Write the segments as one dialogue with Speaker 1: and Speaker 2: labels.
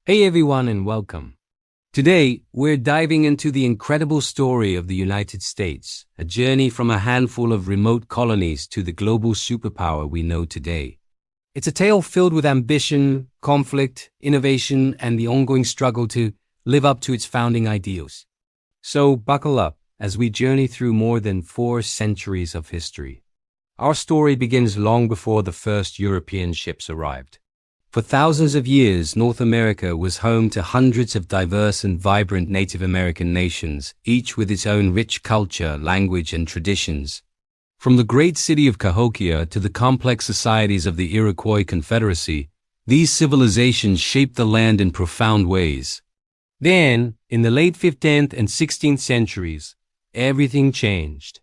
Speaker 1: Hey everyone and welcome. Today, we're diving into the incredible story of the United States, a journey from a handful of remote colonies to the global superpower we know today. It's a tale filled with ambition, conflict, innovation, and the ongoing struggle to live up to its founding ideals. So buckle up as we journey through more than 4 centuries of history. Our story begins long before the first European ships arrived. For thousands of years, North America was home to hundreds of diverse and vibrant Native American nations, each with its own rich culture, language, and traditions. From the great city of Cahokia to the complex societies of the Iroquois Confederacy, these civilizations shaped the land in profound ways. Then, in the late 15th and 16th centuries, everything changed.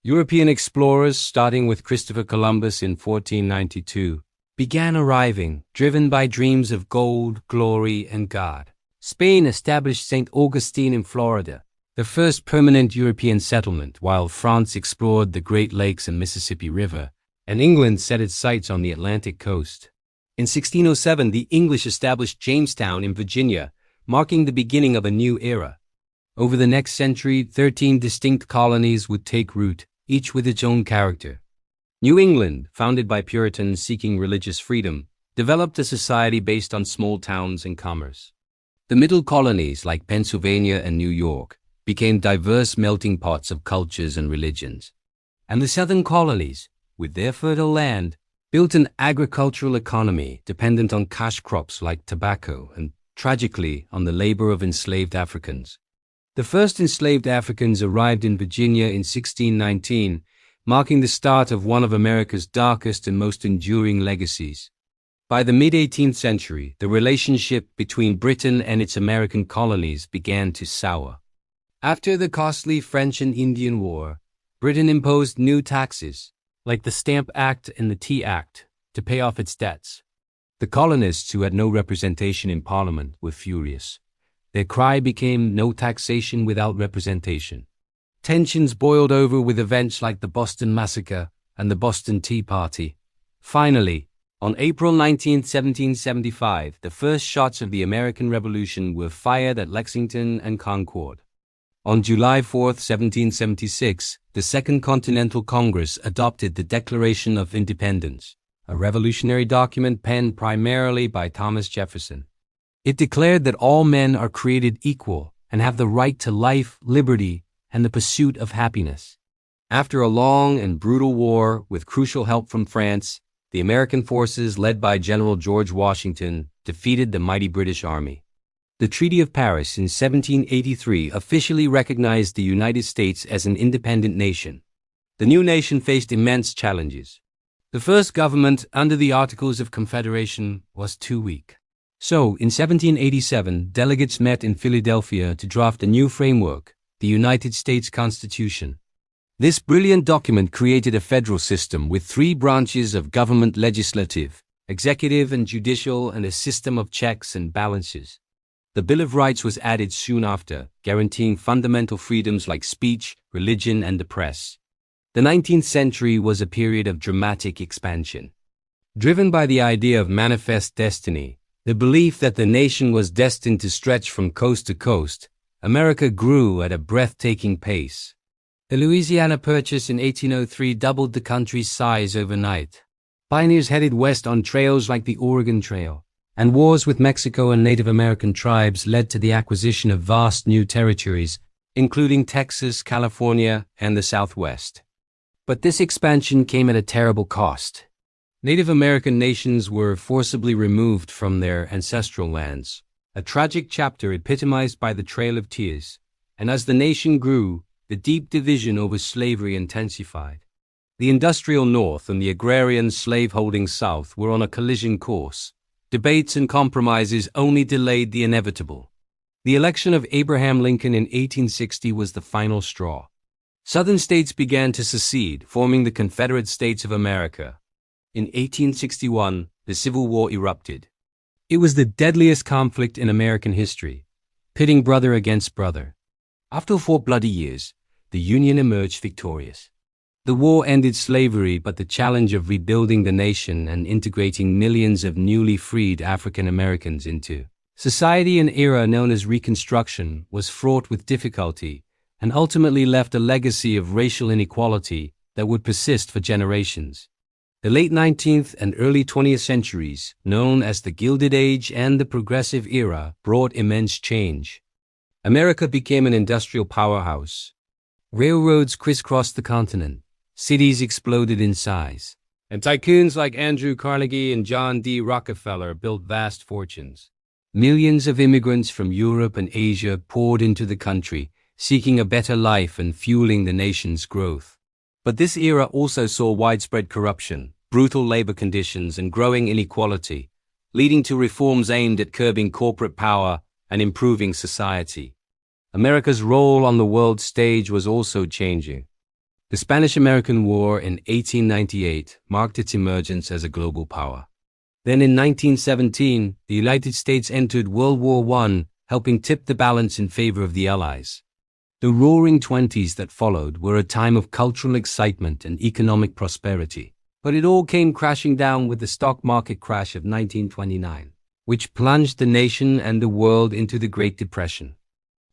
Speaker 1: European explorers, starting with Christopher Columbus in 1492, began arriving, driven by dreams of gold, glory, and God. Spain established St. Augustine in Florida, the first permanent European settlement, while France explored the Great Lakes and Mississippi River, and England set its sights on the Atlantic coast. In 1607, the English established Jamestown in Virginia, marking the beginning of a new era. Over the next century, 13 distinct colonies would take root, each with its own character. New England, founded by Puritans seeking religious freedom, developed a society based on small towns and commerce. The middle colonies, like Pennsylvania and New York, became diverse melting pots of cultures and religions. And the southern colonies, with their fertile land, built an agricultural economy dependent on cash crops like tobacco and, tragically, on the labor of enslaved Africans. The first enslaved Africans arrived in Virginia in 1619, marking the start of one of America's darkest and most enduring legacies. By the mid-18th century, the relationship between Britain and its American colonies began to sour. After the costly French and Indian War, Britain imposed new taxes, like the Stamp Act and the Tea Act, to pay off its debts. The colonists, who had no representation in Parliament, were furious. Their cry became "no taxation without representation." Tensions boiled over with events like the Boston Massacre and the Boston Tea Party. Finally, on April 19, 1775, the first shots of the American Revolution were fired at Lexington and Concord. On July 4, 1776, the Second Continental Congress adopted the Declaration of Independence, a revolutionary document penned primarily by Thomas Jefferson. It declared that all men are created equal and have the right to life, liberty, and the pursuit of happiness. After a long and brutal war with crucial help from France, the American forces led by General George Washington defeated the mighty British Army. The Treaty of Paris in 1783 officially recognized the United States as an independent nation. The new nation faced immense challenges. The first government under the Articles of Confederation was too weak. So, in 1787, delegates met in Philadelphia to draft a new framework, the United States Constitution. This brilliant document created a federal system with 3 branches of government: legislative, executive, and judicial, and a system of checks and balances. The Bill of Rights was added soon after, guaranteeing fundamental freedoms like speech, religion, and the press. The 19th century was a period of dramatic expansion. Driven by the idea of manifest destiny, the belief that the nation was destined to stretch from coast to coast, America grew at a breathtaking pace. The Louisiana Purchase in 1803 doubled the country's size overnight. Pioneers headed west on trails like the Oregon Trail, and wars with Mexico and Native American tribes led to the acquisition of vast new territories, including Texas, California, and the Southwest. But this expansion came at a terrible cost. Native American nations were forcibly removed from their ancestral lands, a tragic chapter epitomized by the Trail of Tears, and as the nation grew, the deep division over slavery intensified. The industrial North and the agrarian slave-holding South were on a collision course. Debates and compromises only delayed the inevitable. The election of Abraham Lincoln in 1860 was the final straw. Southern states began to secede, forming the Confederate States of America. In 1861, the Civil War erupted. It was the deadliest conflict in American history, pitting brother against brother. After 4 bloody years, the Union emerged victorious. The war ended slavery, but the challenge of rebuilding the nation and integrating millions of newly freed African Americans into Society in an era known as Reconstruction was fraught with difficulty and ultimately left a legacy of racial inequality that would persist for generations. The late 19th and early 20th centuries, known as the Gilded Age and the Progressive Era, brought immense change. America became an industrial powerhouse. Railroads crisscrossed the continent, cities exploded in size, and tycoons like Andrew Carnegie and John D. Rockefeller built vast fortunes. Millions of immigrants from Europe and Asia poured into the country, seeking a better life and fueling the nation's growth. But this era also saw widespread corruption, brutal labor conditions, and growing inequality, leading to reforms aimed at curbing corporate power and improving society. America's role on the world stage was also changing. The Spanish-American War in 1898 marked its emergence as a global power. Then in 1917, the United States entered World War I, helping tip the balance in favor of the Allies. The Roaring Twenties that followed were a time of cultural excitement and economic prosperity. But it all came crashing down with the stock market crash of 1929, which plunged the nation and the world into the Great Depression.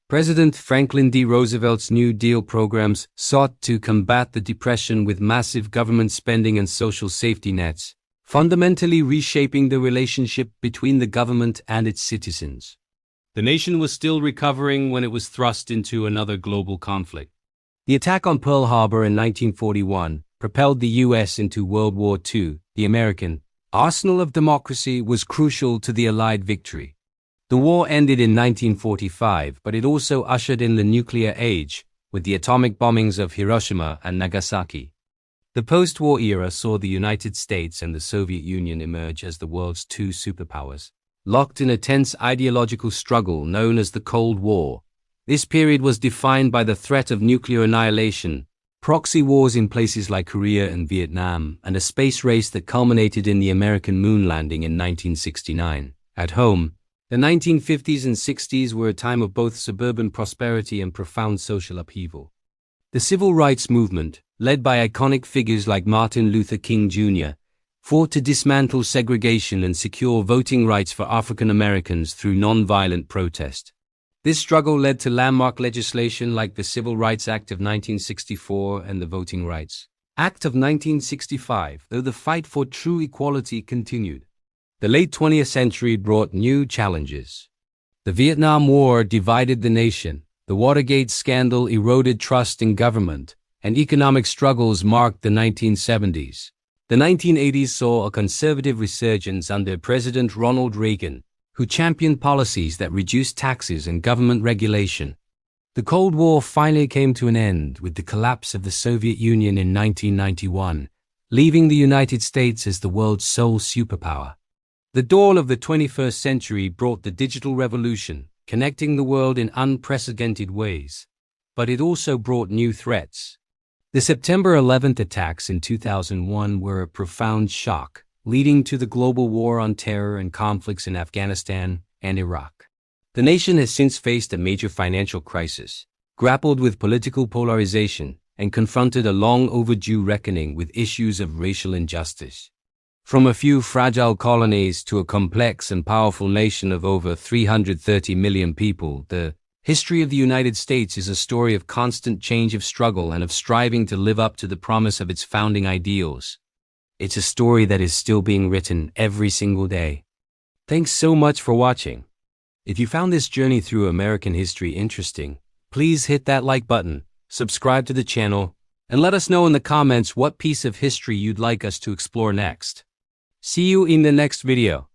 Speaker 1: President Franklin D. Roosevelt's New Deal programs sought to combat the depression with massive government spending and social safety nets, fundamentally reshaping the relationship between the government and its citizens. The nation was still recovering when it was thrust into another global conflict. The attack on Pearl Harbor in 1941 propelled the U.S. into World War II. The American arsenal of democracy was crucial to the Allied victory. The war ended in 1945, but it also ushered in the nuclear age with the atomic bombings of Hiroshima and Nagasaki. The post-war era saw the United States and the Soviet Union emerge as the world's two superpowers, locked in a tense ideological struggle known as the Cold War. This period was defined by the threat of nuclear annihilation, proxy wars in places like Korea and Vietnam, and a space race that culminated in the American moon landing in 1969. At home, the 1950s and 60s were a time of both suburban prosperity and profound social upheaval. The civil rights movement, led by iconic figures like Martin Luther King Jr., fought to dismantle segregation and secure voting rights for African Americans through nonviolent protest. This struggle led to landmark legislation like the Civil Rights Act of 1964 and the Voting Rights Act of 1965, though the fight for true equality continued. The late 20th century brought new challenges. The Vietnam War divided the nation, the Watergate scandal eroded trust in government, and economic struggles marked the 1970s. The 1980s saw a conservative resurgence under President Ronald Reagan, who championed policies that reduced taxes and government regulation. The Cold War finally came to an end with the collapse of the Soviet Union in 1991, leaving the United States as the world's sole superpower. The dawn of the 21st century brought the digital revolution, connecting the world in unprecedented ways. But it also brought new threats. The September 11th attacks in 2001 were a profound shock, leading to the global war on terror and conflicts in Afghanistan and Iraq. The nation has since faced a major financial crisis, grappled with political polarization, and confronted a long overdue reckoning with issues of racial injustice. From a few fragile colonies to a complex and powerful nation of over 330 million people, the history of the United States is a story of constant change, of struggle, and of striving to live up to the promise of its founding ideals. It's a story that is still being written every single day. Thanks so much for watching. If you found this journey through American history interesting, please hit that like button, subscribe to the channel, and let us know in the comments what piece of history you'd like us to explore next. See you in the next video.